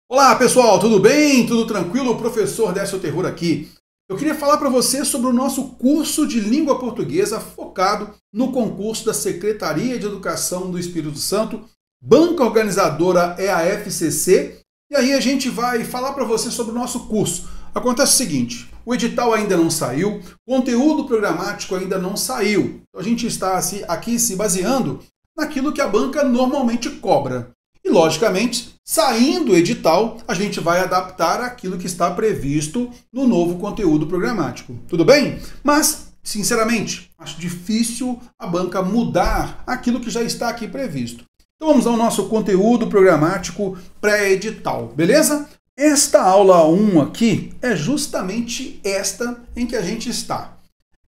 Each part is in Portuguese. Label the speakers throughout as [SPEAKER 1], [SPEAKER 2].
[SPEAKER 1] Olá pessoal, tudo bem? Tudo tranquilo? O professor Décio Terror aqui. Eu queria falar para você sobre o nosso curso de língua portuguesa focado no concurso da Secretaria de Educação do Espírito Santo. Banca organizadora é a FCC. E aí a gente vai falar para você sobre o nosso curso. Acontece o seguinte, o edital ainda não saiu, o conteúdo programático ainda não saiu. Então a gente está aqui se baseando naquilo que a banca normalmente cobra. E, logicamente, saindo o edital, a gente vai adaptar aquilo que está previsto no novo conteúdo programático. Tudo bem? Mas, sinceramente, acho difícil a banca mudar aquilo que já está aqui previsto. Então vamos ao nosso conteúdo programático pré-edital, beleza? Esta aula 1 aqui é justamente esta em que a gente está.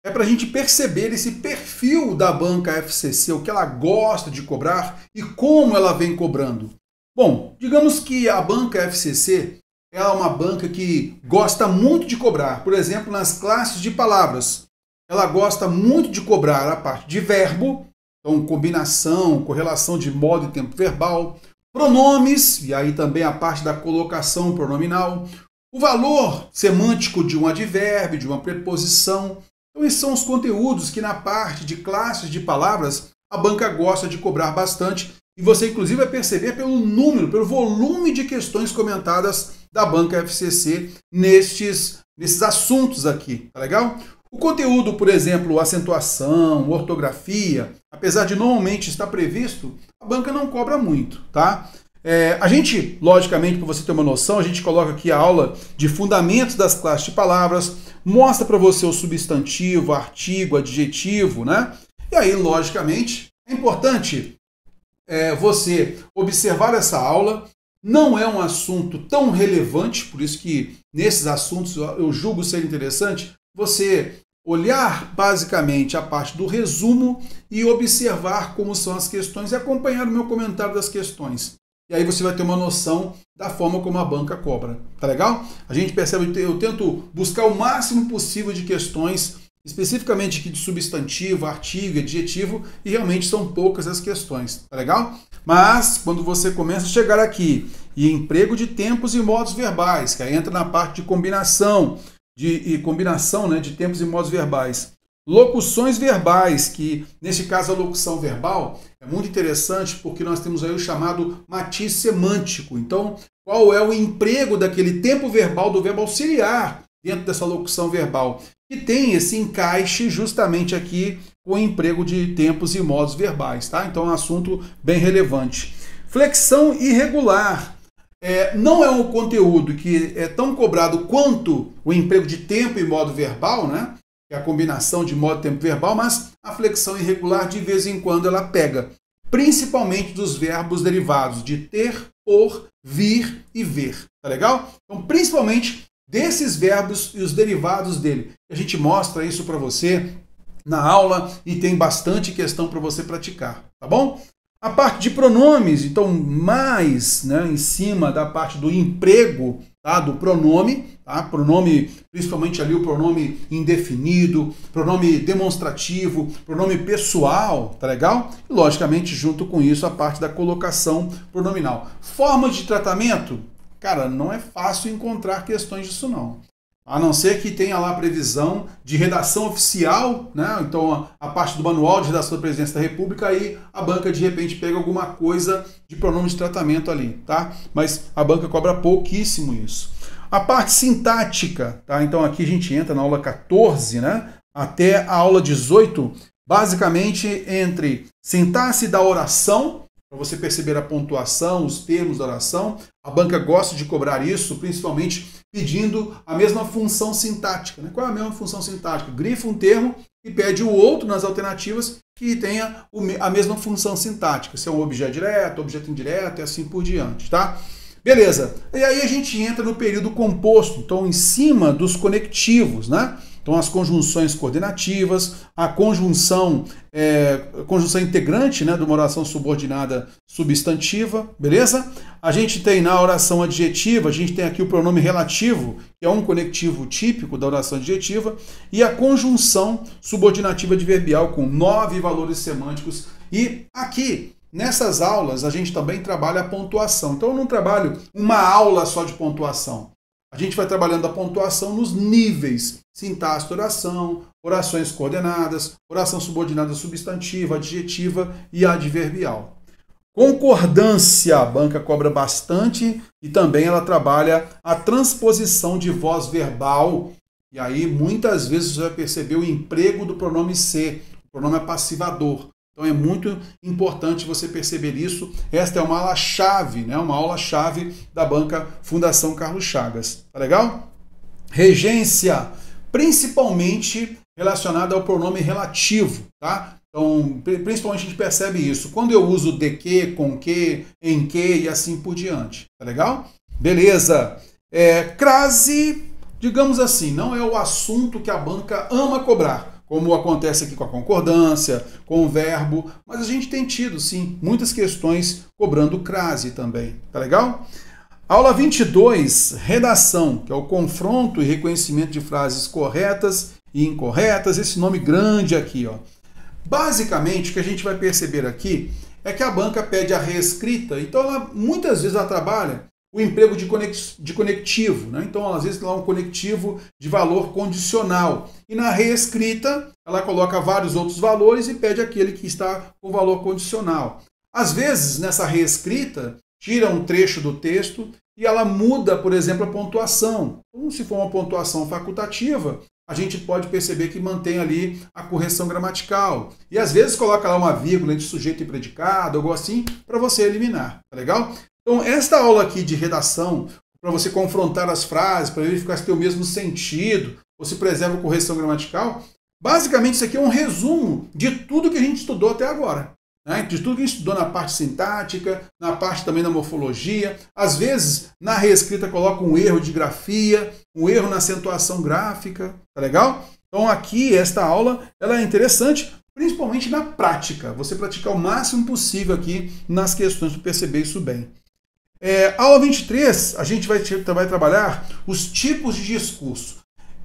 [SPEAKER 1] É para a gente perceber esse perfil da banca FCC, o que ela gosta de cobrar e como ela vem cobrando. Bom, digamos que a banca FCC é uma banca que gosta muito de cobrar, por exemplo, nas classes de palavras. Ela gosta muito de cobrar a parte de verbo, então combinação, correlação de modo e tempo verbal, pronomes, e aí também a parte da colocação pronominal, o valor semântico de um advérbio, de uma preposição. Então esses são os conteúdos que na parte de classes de palavras a banca gosta de cobrar bastante e você inclusive vai perceber pelo número, pelo volume de questões comentadas da banca FCC nesses assuntos aqui, tá legal? O conteúdo, por exemplo, acentuação, ortografia, apesar de normalmente estar previsto, a banca não cobra muito, tá? A gente, logicamente, para você ter uma noção, a gente coloca aqui a aula de fundamentos das classes de palavras, mostra para você o substantivo, artigo, adjetivo, né? E aí, logicamente, é importante você observar essa aula. Não é um assunto tão relevante, por isso que nesses assuntos eu julgo ser interessante você olhar basicamente a parte do resumo e observar como são as questões e acompanhar o meu comentário das questões. E aí você vai ter uma noção da forma como a banca cobra. Tá legal? A gente percebe, eu tento buscar o máximo possível de questões, especificamente aqui de substantivo, artigo, adjetivo, e realmente são poucas as questões. Tá legal? Mas quando você começa a chegar aqui, e emprego de tempos e modos verbais, que aí entra na parte de combinação, né, de tempos e modos verbais. Locuções verbais, que nesse caso a locução verbal é muito interessante porque nós temos aí o chamado matiz semântico. Então, qual é o emprego daquele tempo verbal do verbo auxiliar dentro dessa locução verbal? Que tem esse encaixe justamente aqui com o emprego de tempos e modos verbais, tá? Então é um assunto bem relevante. Flexão irregular. Não é um conteúdo que é tão cobrado quanto o emprego de tempo e modo verbal, né? Que é a combinação de modo e tempo verbal, mas a flexão irregular de vez em quando ela pega, principalmente dos verbos derivados de ter, por, vir e ver, tá legal? Então, principalmente desses verbos e os derivados dele. A gente mostra isso para você na aula e tem bastante questão para você praticar, tá bom? A parte de pronomes, então mais, né, em cima da parte do emprego, tá, do pronome, tá? Pronome, principalmente ali o pronome indefinido, pronome demonstrativo, pronome pessoal, tá legal? E logicamente junto com isso a parte da colocação pronominal. Forma de tratamento, cara, não é fácil encontrar questões disso não. A não ser que tenha lá a previsão de redação oficial, né? Então a parte do manual de redação da Presidência da República, aí a banca de repente pega alguma coisa de pronome de tratamento ali, tá? Mas a banca cobra pouquíssimo isso. A parte sintática, tá? Então aqui a gente entra na aula 14, né? Até a aula 18, basicamente entre sintaxe da oração, para você perceber a pontuação, os termos da oração. A banca gosta de cobrar isso, principalmente pedindo a mesma função sintática. Né? Qual é a mesma função sintática? Grifa um termo e pede o outro nas alternativas que tenha a mesma função sintática. Se é um objeto direto, objeto indireto e assim por diante. Tá? Beleza. E aí a gente entra no período composto, então em cima dos conectivos, né? Então, as conjunções coordenativas, a conjunção integrante, né, de uma oração subordinada substantiva, beleza? A gente tem na oração adjetiva, a gente tem aqui o pronome relativo, que é um conectivo típico da oração adjetiva, e a conjunção subordinativa adverbial com 9 valores semânticos. E aqui nessas aulas a gente também trabalha a pontuação. Então eu não trabalho uma aula só de pontuação. A gente vai trabalhando a pontuação nos níveis: sintaxe de oração, orações coordenadas, oração subordinada substantiva, adjetiva e adverbial. Concordância, a banca cobra bastante e também ela trabalha a transposição de voz verbal. E aí muitas vezes você vai perceber o emprego do pronome ser, o pronome passivador. Então é muito importante você perceber isso. Esta é uma aula-chave, né? Uma aula-chave da banca Fundação Carlos Chagas. Tá legal? Regência, principalmente relacionada ao pronome relativo, tá? Então, principalmente a gente percebe isso quando eu uso de que, com que, em que e assim por diante. Tá legal? Beleza. Crase, digamos assim, não é o assunto que a banca ama cobrar, como acontece aqui com a concordância, com o verbo, mas a gente tem tido, sim, muitas questões cobrando crase também. Tá legal? Aula 22, redação, que é o confronto e reconhecimento de frases corretas e incorretas, esse nome grande aqui, ó. Basicamente, o que a gente vai perceber aqui é que a banca pede a reescrita, então muitas vezes ela trabalha o emprego de conectivo, né? Então, às vezes, ela é um conectivo de valor condicional. E na reescrita, ela coloca vários outros valores e pede aquele que está com valor condicional. Às vezes, nessa reescrita, tira um trecho do texto e ela muda, por exemplo, a pontuação. Então, se for uma pontuação facultativa, a gente pode perceber que mantém ali a correção gramatical. E às vezes coloca lá uma vírgula entre sujeito e predicado, algo assim, para você eliminar. Tá legal? Então, esta aula aqui de redação, para você confrontar as frases, para verificar se tem o mesmo sentido, ou se preserva a correção gramatical, basicamente isso aqui é um resumo de tudo que a gente estudou até agora. Né? De tudo que a gente estudou na parte sintática, na parte também da morfologia. Às vezes, na reescrita, coloca um erro de grafia, um erro na acentuação gráfica. Tá legal? Então, aqui, esta aula, ela é interessante, principalmente na prática. Você praticar o máximo possível aqui nas questões para perceber isso bem. Aula 23, a gente vai trabalhar os tipos de discurso.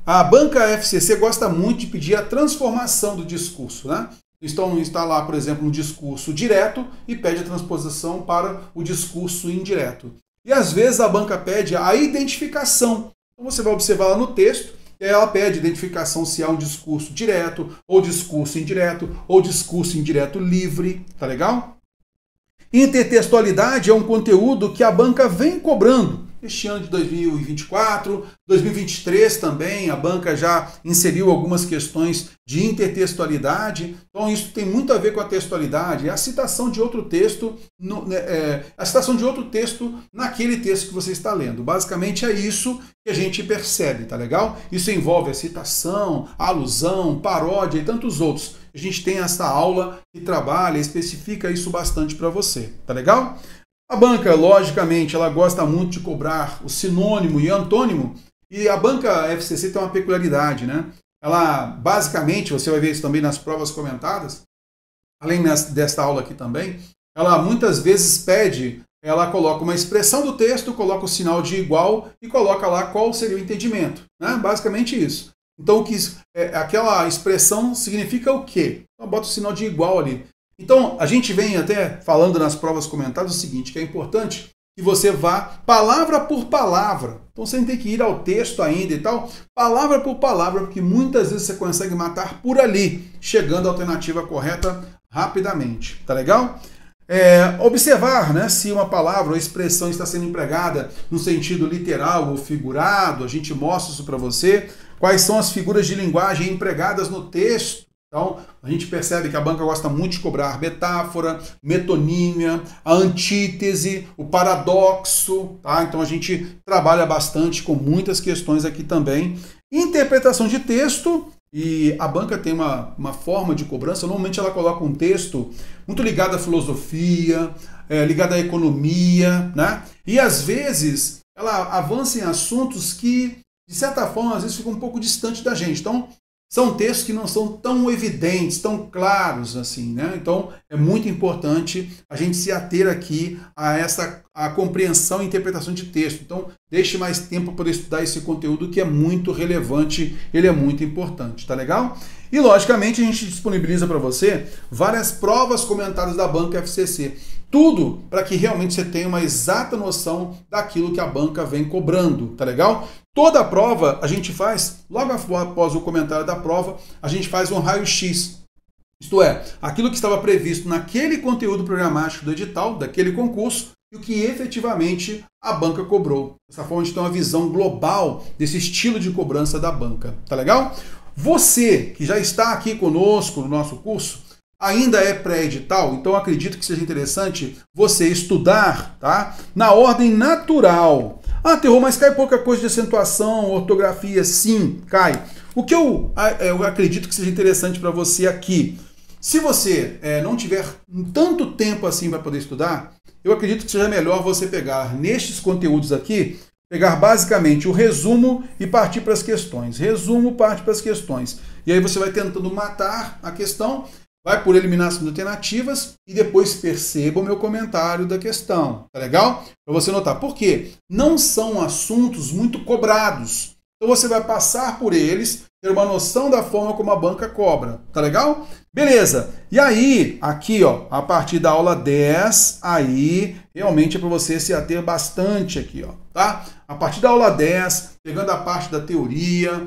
[SPEAKER 1] A banca FCC gosta muito de pedir a transformação do discurso, né? Então está lá, por exemplo, um discurso direto e pede a transposição para o discurso indireto. E às vezes a banca pede a identificação. Então você vai observar lá no texto, e ela pede identificação se há um discurso direto, ou discurso indireto, ou discurso indireto livre. Tá legal? Intertextualidade é um conteúdo que a banca vem cobrando. Este ano de 2024, 2023 também, a banca já inseriu algumas questões de intertextualidade. Então isso tem muito a ver com a textualidade, é a citação de outro texto, a citação de outro texto naquele texto que você está lendo. Basicamente é isso que a gente percebe, tá legal? Isso envolve a citação, a alusão, paródia e tantos outros. A gente tem essa aula que trabalha, especifica isso bastante para você, tá legal? A banca, logicamente, ela gosta muito de cobrar o sinônimo e antônimo, e a banca FCC tem uma peculiaridade, né? Ela, basicamente, você vai ver isso também nas provas comentadas, além desta aula aqui também, ela muitas vezes pede, ela coloca uma expressão do texto, coloca o sinal de igual e coloca lá qual seria o entendimento, né? Basicamente isso. Então, aquela expressão significa o quê? Então, bota o sinal de igual ali. Então, a gente vem até falando nas provas comentadas o seguinte, que é importante que você vá palavra por palavra. Então, você tem que ir ao texto ainda e tal, palavra por palavra, porque muitas vezes você consegue matar por ali, chegando à alternativa correta rapidamente. Tá legal? Observar, né, se uma palavra ou expressão está sendo empregada no sentido literal ou figurado, a gente mostra isso para você. Quais são as figuras de linguagem empregadas no texto? Então, a gente percebe que a banca gosta muito de cobrar metáfora, metonímia, a antítese, o paradoxo, tá? Então a gente trabalha bastante com muitas questões aqui também. Interpretação de texto, e a banca tem uma forma de cobrança, normalmente ela coloca um texto muito ligado à filosofia, ligado à economia, né? E às vezes ela avança em assuntos que, de certa forma, às vezes ficam um pouco distante da gente. Então, são textos que não são tão evidentes, tão claros assim, né? Então é muito importante a gente se ater aqui a compreensão e interpretação de texto. Então deixe mais tempo para estudar esse conteúdo que é muito relevante, ele é muito importante, tá legal? E logicamente a gente disponibiliza para você várias provas comentadas da banca FCC. Tudo para que realmente você tenha uma exata noção daquilo que a banca vem cobrando, tá legal? Toda a prova a gente faz, logo após o comentário da prova, a gente faz um raio-x. Isto é, aquilo que estava previsto naquele conteúdo programático do edital, daquele concurso, e o que efetivamente a banca cobrou. Dessa forma a gente tem uma visão global desse estilo de cobrança da banca, tá legal? Você que já está aqui conosco no nosso curso, ainda é pré-edital, então acredito que seja interessante você estudar, tá? Na ordem natural. Ah, Terror, mas cai pouca coisa de acentuação, ortografia, sim, cai. O que eu acredito que seja interessante para você aqui, se você não tiver tanto tempo assim para poder estudar, eu acredito que seja melhor você pegar nestes conteúdos aqui, pegar basicamente o resumo e partir para as questões. Resumo, parte para as questões. E aí você vai tentando matar a questão, vai por eliminação de alternativas e depois perceba o meu comentário da questão. Tá legal? Para você notar. Por quê? Não são assuntos muito cobrados. Então você vai passar por eles, ter uma noção da forma como a banca cobra. Tá legal? Beleza. E aí, aqui, ó, a partir da aula 10, aí realmente é para você se ater bastante aqui, ó, tá? A partir da aula 10, pegando a parte da teoria,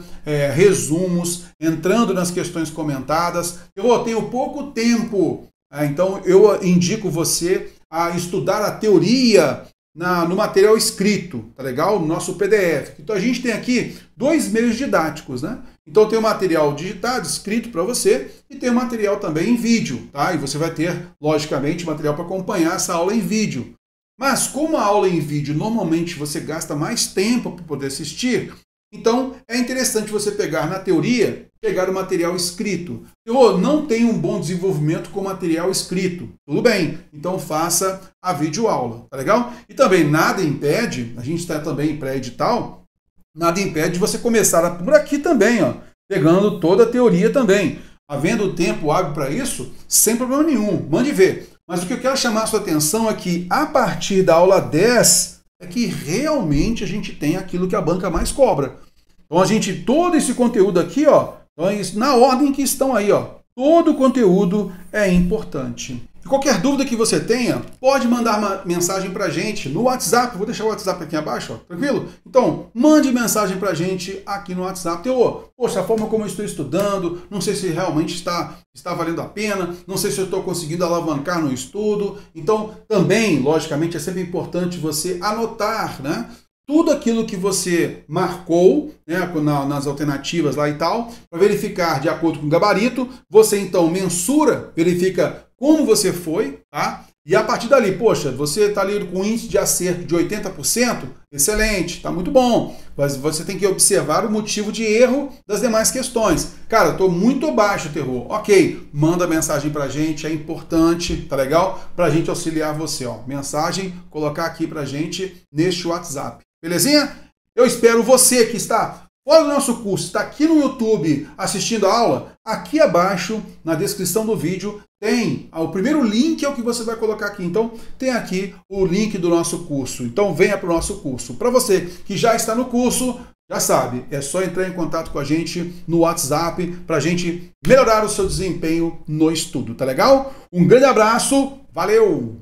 [SPEAKER 1] resumos, entrando nas questões comentadas. Eu tenho pouco tempo, então eu indico você a estudar a teoria no material escrito, tá legal? No nosso PDF. Então a gente tem aqui 2 meios didáticos, né? Então tem o material digitado, escrito para você, e tem o material também em vídeo, tá? E você vai ter, logicamente, material para acompanhar essa aula em vídeo. Mas como a aula em vídeo, normalmente você gasta mais tempo para poder assistir, então é interessante você pegar na teoria, pegar o material escrito. Eu não tenho um bom desenvolvimento com material escrito. Tudo bem, então faça a videoaula, tá legal? E também nada impede, a gente está também em pré-edital, nada impede de você começar por aqui também, ó, pegando toda a teoria também. Havendo tempo hábil para isso, sem problema nenhum, mande ver. Mas o que eu quero chamar a sua atenção é que a partir da aula 10 é que realmente a gente tem aquilo que a banca mais cobra. Então a gente, todo esse conteúdo aqui, ó, na ordem que estão aí, ó, todo o conteúdo é importante. E qualquer dúvida que você tenha, pode mandar uma mensagem pra gente no WhatsApp. Vou deixar o WhatsApp aqui abaixo, ó, tranquilo? Então, mande mensagem pra gente aqui no WhatsApp. Poxa, a forma como eu estou estudando, não sei se realmente está valendo a pena, não sei se eu estou conseguindo alavancar no estudo. Então, também, logicamente, é sempre importante você anotar, né? Tudo aquilo que você marcou, né, nas alternativas lá e tal, para verificar de acordo com o gabarito. Você então mensura, verifica como você foi, tá? E a partir dali, poxa, você está ali com índice de acerto de 80%, excelente, tá muito bom. Mas você tem que observar o motivo de erro das demais questões. Cara, estou muito baixo, Terror. Ok, manda mensagem pra gente, é importante, tá legal? Pra gente auxiliar você, ó. Mensagem, colocar aqui pra gente neste WhatsApp. Belezinha? Eu espero você que está fora do nosso curso, está aqui no YouTube assistindo a aula. Aqui abaixo, na descrição do vídeo, tem o primeiro link, é o que você vai colocar aqui. Então, tem aqui o link do nosso curso. Então, venha para o nosso curso. Para você que já está no curso, já sabe, é só entrar em contato com a gente no WhatsApp para a gente melhorar o seu desempenho no estudo, tá legal? Um grande abraço, valeu!